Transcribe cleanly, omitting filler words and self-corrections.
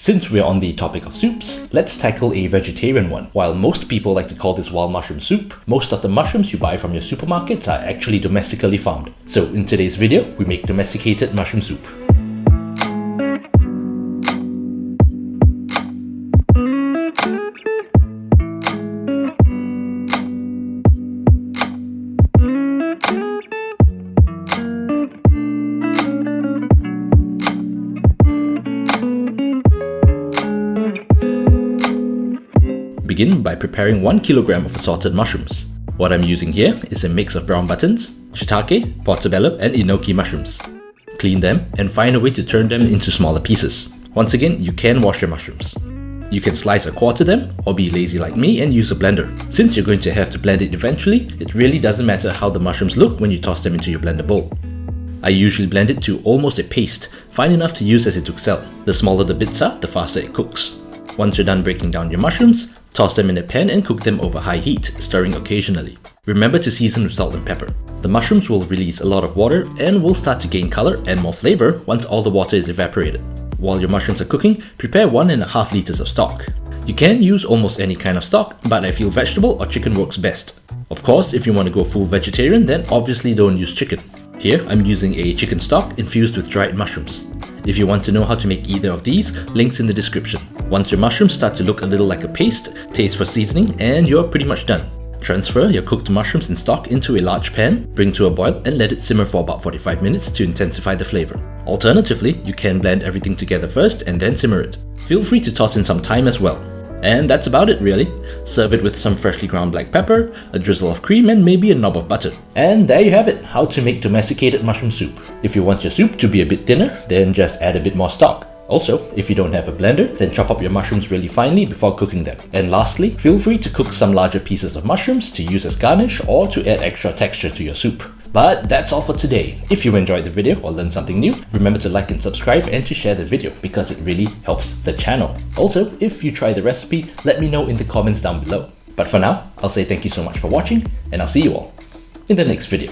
Since we're on the topic of soups, let's tackle a vegetarian one. While most people like to call this wild mushroom soup, most of the mushrooms you buy from your supermarkets are actually domestically farmed. So in today's video, we make domesticated mushroom soup. Begin by preparing 1 kilogram of assorted mushrooms. What I'm using here is a mix of brown buttons, shiitake, portobello and enoki mushrooms. Clean them and find a way to turn them into smaller pieces. Once again, you can wash your mushrooms. You can slice or quarter them, or be lazy like me and use a blender. Since you're going to have to blend it eventually, it really doesn't matter how the mushrooms look when you toss them into your blender bowl. I usually blend it to almost a paste, fine enough to use as it would sell. The smaller the bits are, the faster it cooks. Once you're done breaking down your mushrooms, toss them in a pan and cook them over high heat, stirring occasionally. Remember to season with salt and pepper. The mushrooms will release a lot of water and will start to gain color and more flavor once all the water is evaporated. While your mushrooms are cooking, prepare 1.5 liters of stock. You can use almost any kind of stock, but I feel vegetable or chicken works best. Of course, if you want to go full vegetarian, then obviously don't use chicken. Here, I'm using a chicken stock infused with dried mushrooms. If you want to know how to make either of these, links in the description. Once your mushrooms start to look a little like a paste, taste for seasoning and you're pretty much done. Transfer your cooked mushrooms in stock into a large pan, bring to a boil and let it simmer for about 45 minutes to intensify the flavor. Alternatively, you can blend everything together first and then simmer it. Feel free to toss in some thyme as well. And that's about it really. Serve it with some freshly ground black pepper, a drizzle of cream and maybe a knob of butter. And there you have it, how to make domesticated mushroom soup. If you want your soup to be a bit thinner, then just add a bit more stock. Also, if you don't have a blender, then chop up your mushrooms really finely before cooking them. And lastly, feel free to cook some larger pieces of mushrooms to use as garnish or to add extra texture to your soup. But that's all for today. If you enjoyed the video or learned something new, remember to like and subscribe and to share the video because it really helps the channel. Also, if you try the recipe, let me know in the comments down below. But for now, I'll say thank you so much for watching and I'll see you all in the next video.